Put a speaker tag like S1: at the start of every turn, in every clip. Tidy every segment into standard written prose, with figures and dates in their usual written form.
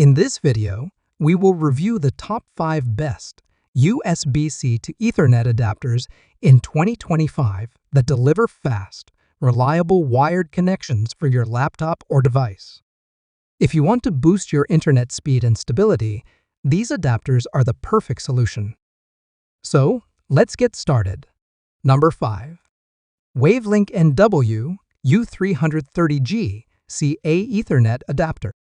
S1: In this video, we will review the top 5 best USB-C to Ethernet adapters in 2025 that deliver fast, reliable wired connections for your laptop or device. If you want to boost your internet speed and stability, these adapters are the perfect solution. So, let's get started. Number 5. Wavlink NW U330G CA Ethernet Adapter.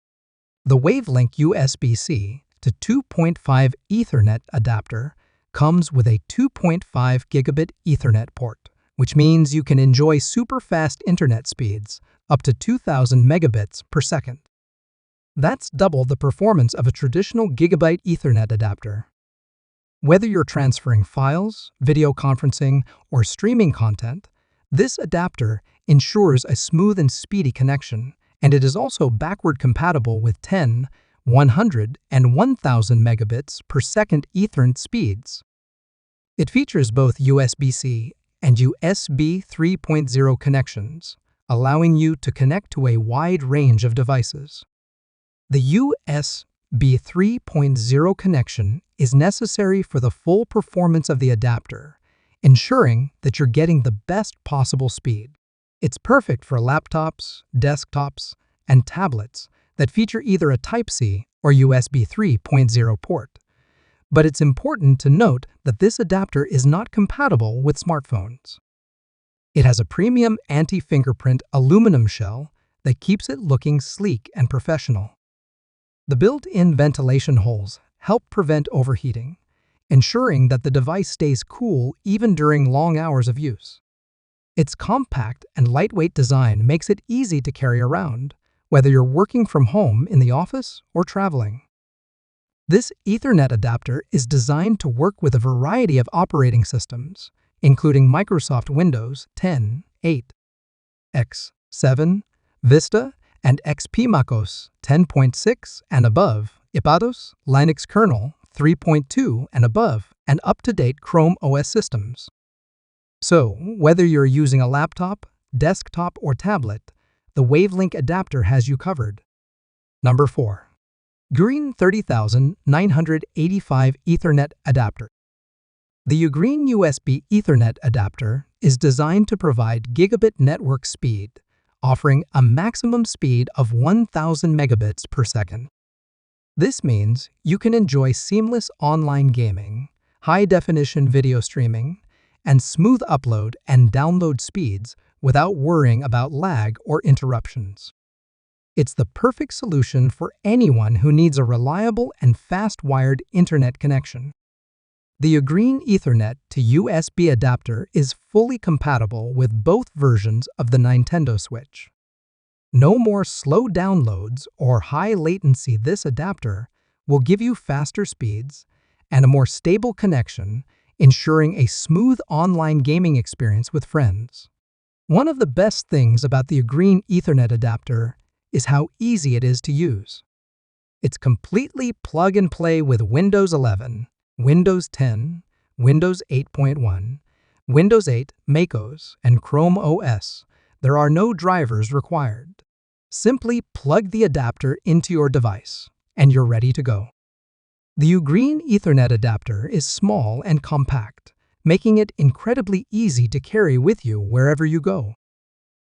S1: The Wavlink USB-C to 2.5 Ethernet adapter comes with a 2.5 gigabit Ethernet port, which means you can enjoy super fast internet speeds up to 2000 megabits per second. That's double the performance of a traditional gigabit Ethernet adapter. Whether you're transferring files, video conferencing, or streaming content, this adapter ensures a smooth and speedy connection, and it is also backward compatible with 10, 100, and 1000 megabits per second Ethernet speeds. It features both USB-C and USB 3.0 connections, allowing you to connect to a wide range of devices. The USB 3.0 connection is necessary for the full performance of the adapter, ensuring that you're getting the best possible speed. It's perfect for laptops, desktops, and tablets that feature either a Type-C or USB 3.0 port. But it's important to note that this adapter is not compatible with smartphones. It has a premium anti-fingerprint aluminum shell that keeps it looking sleek and professional. The built-in ventilation holes help prevent overheating, ensuring that the device stays cool even during long hours of use. Its compact and lightweight design makes it easy to carry around, whether you're working from home in the office or traveling. This Ethernet adapter is designed to work with a variety of operating systems, including Microsoft Windows 10, 8, X7, Vista, and XP macOS 10.6 and above, iPadOS, Linux kernel 3.2 and above, and up-to-date Chrome OS systems. So, whether you're using a laptop, desktop, or tablet, the Wavlink adapter has you covered. Number 4. Ugreen 30985 Ethernet Adapter. The Ugreen USB Ethernet adapter is designed to provide gigabit network speed, offering a maximum speed of 1000 megabits per second. This means you can enjoy seamless online gaming, high-definition video streaming, and smooth upload and download speeds without worrying about lag or interruptions. It's the perfect solution for anyone who needs a reliable and fast-wired internet connection. The Ugreen Ethernet to USB adapter is fully compatible with both versions of the Nintendo Switch. No more slow downloads or high latency. This adapter will give you faster speeds and a more stable connection, ensuring a smooth online gaming experience with friends. One of the best things about the Ugreen Ethernet adapter is how easy it is to use. It's completely plug-and-play with Windows 11, Windows 10, Windows 8.1, Windows 8, macOS, and Chrome OS. There are no drivers required. Simply plug the adapter into your device, and you're ready to go. The Ugreen Ethernet adapter is small and compact, making it incredibly easy to carry with you wherever you go.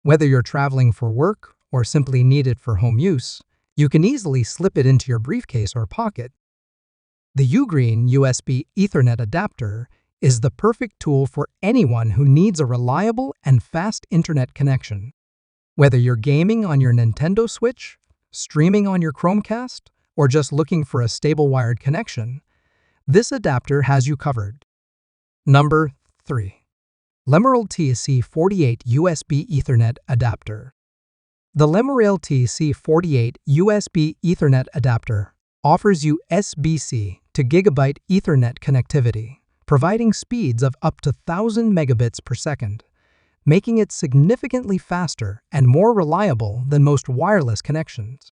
S1: Whether you're traveling for work or simply need it for home use, you can easily slip it into your briefcase or pocket. The Ugreen USB Ethernet adapter is the perfect tool for anyone who needs a reliable and fast internet connection. Whether you're gaming on your Nintendo Switch, streaming on your Chromecast, or just looking for a stable wired connection, this adapter has you covered. Number 3. Lemorele TC48 USB Ethernet Adapter. The Lemorele TC48 USB Ethernet adapter offers USB-C to gigabit Ethernet connectivity, providing speeds of up to 1000 megabits per second, making it significantly faster and more reliable than most wireless connections.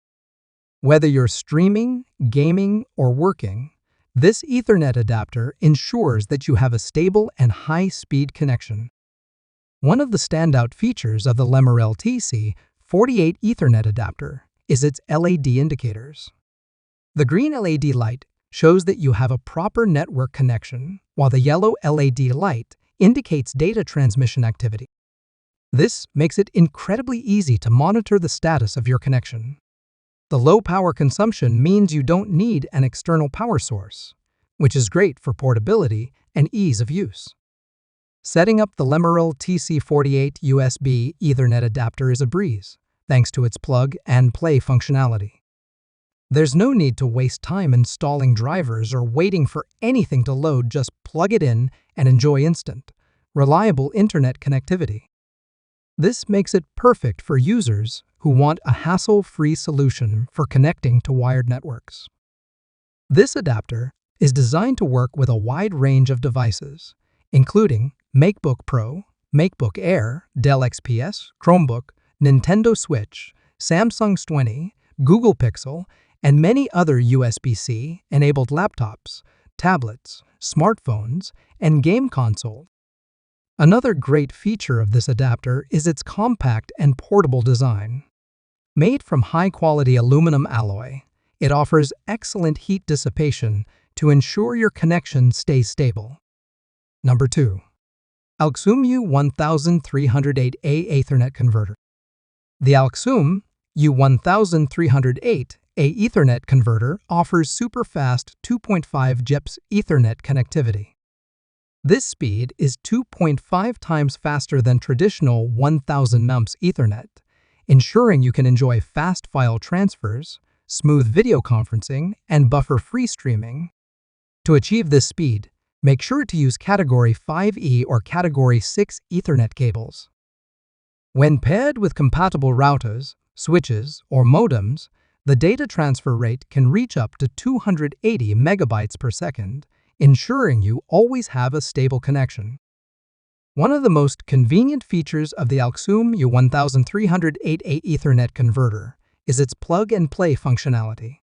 S1: Whether you're streaming, gaming, or working, this Ethernet adapter ensures that you have a stable and high-speed connection. One of the standout features of the Lemorele TC48 Ethernet adapter is its LED indicators. The green LED light shows that you have a proper network connection, while the yellow LED light indicates data transmission activity. This makes it incredibly easy to monitor the status of your connection. The low power consumption means you don't need an external power source, which is great for portability and ease of use. Setting up the Lemorele TC48 USB Ethernet adapter is a breeze, thanks to its plug and play functionality. There's no need to waste time installing drivers or waiting for anything to load. Just plug it in and enjoy instant, reliable internet connectivity. This makes it perfect for users who want a hassle-free solution for connecting to wired networks. This adapter is designed to work with a wide range of devices, including MacBook Pro, MacBook Air, Dell XPS, Chromebook, Nintendo Switch, Samsung S20, Google Pixel, and many other USB-C enabled laptops, tablets, smartphones, and game consoles. Another great feature of this adapter is its compact and portable design. Made from high-quality aluminum alloy, it offers excellent heat dissipation to ensure your connection stays stable. Number 2. Alxum U1308A Ethernet Converter. The Alxum U1308A Ethernet converter offers super-fast 2.5 Gbps Ethernet connectivity. This speed is 2.5 times faster than traditional 1000 MUMPS Ethernet, ensuring you can enjoy fast file transfers, smooth video conferencing, and buffer-free streaming. To achieve this speed, make sure to use Category 5E or Category 6 Ethernet cables. When paired with compatible routers, switches, or modems, the data transfer rate can reach up to 280 megabytes per second, ensuring you always have a stable connection. One of the most convenient features of the Alxum U1308A Ethernet converter is its plug-and-play functionality.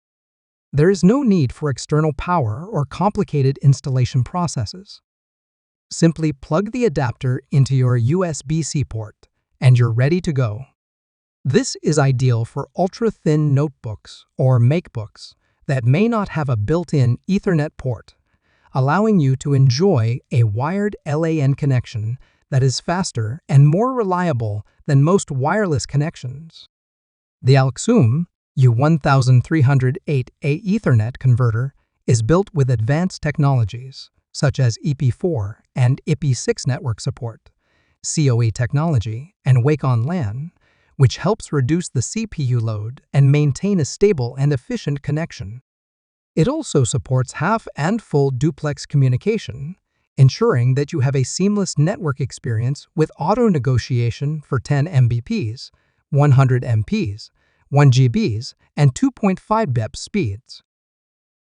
S1: There is no need for external power or complicated installation processes. Simply plug the adapter into your USB-C port, and you're ready to go. This is ideal for ultra-thin notebooks or MacBooks that may not have a built-in Ethernet port, allowing you to enjoy a wired LAN connection that is faster and more reliable than most wireless connections. The Alxum U1308A Ethernet converter is built with advanced technologies such as EP4 and IP6 network support, CoE technology, and Wake on LAN, which helps reduce the CPU load and maintain a stable and efficient connection. It also supports half and full duplex communication, ensuring that you have a seamless network experience with auto-negotiation for 10 Mbps, 100 Mbps, 1 GBs, and 2.5 Gbps speeds.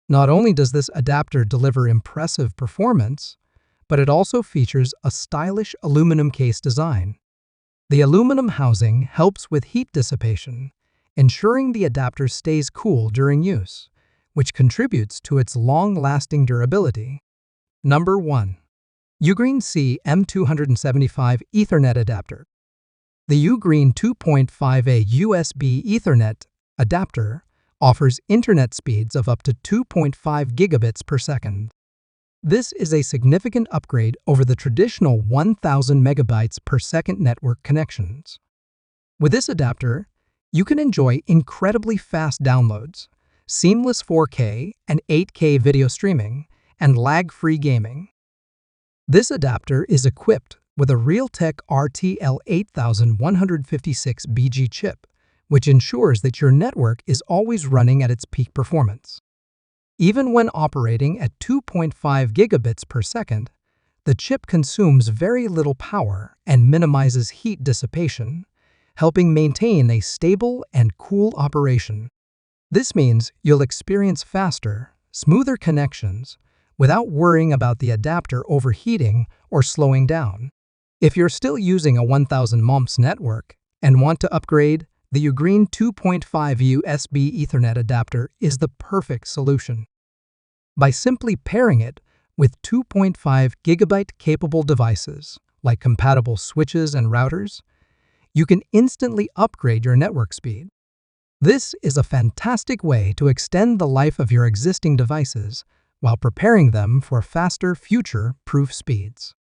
S1: Not only does this adapter deliver impressive performance, but it also features a stylish aluminum case design. The aluminum housing helps with heat dissipation, ensuring the adapter stays cool during use, which contributes to its long-lasting durability. Number 1. Ugreen CM275 Ethernet Adapter. The Ugreen 2.5A USB Ethernet adapter offers internet speeds of up to 2.5 gigabits per second. This is a significant upgrade over the traditional 1000 megabytes per second network connections. With this adapter, you can enjoy incredibly fast downloads, seamless 4K and 8K video streaming, and lag-free gaming. This adapter is equipped with a Realtek RTL 8156BG chip, which ensures that your network is always running at its peak performance. Even when operating at 2.5 gigabits per second, the chip consumes very little power and minimizes heat dissipation, helping maintain a stable and cool operation. This means you'll experience faster, smoother connections without worrying about the adapter overheating or slowing down. If you're still using a 1000 MUMPS network and want to upgrade, the Ugreen 2.5 USB Ethernet adapter is the perfect solution. By simply pairing it with 2.5 gigabyte capable devices, like compatible switches and routers, you can instantly upgrade your network speed. This is a fantastic way to extend the life of your existing devices while preparing them for faster, future-proof speeds.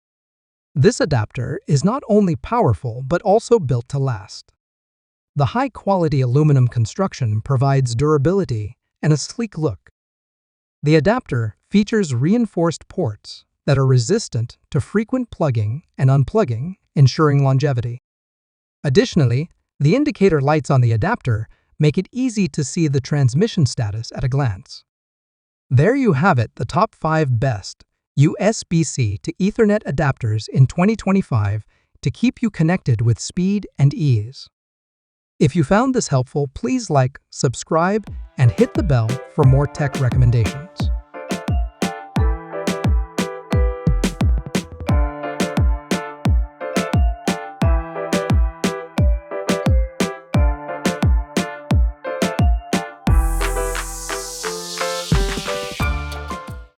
S1: This adapter is not only powerful but also built to last. The high-quality aluminum construction provides durability and a sleek look. The adapter features reinforced ports that are resistant to frequent plugging and unplugging, ensuring longevity. Additionally, the indicator lights on the adapter make it easy to see the transmission status at a glance. There you have it, the top 5 best USB-C to Ethernet adapters in 2025 to keep you connected with speed and ease. If you found this helpful, please like, subscribe, and hit the bell for more tech recommendations.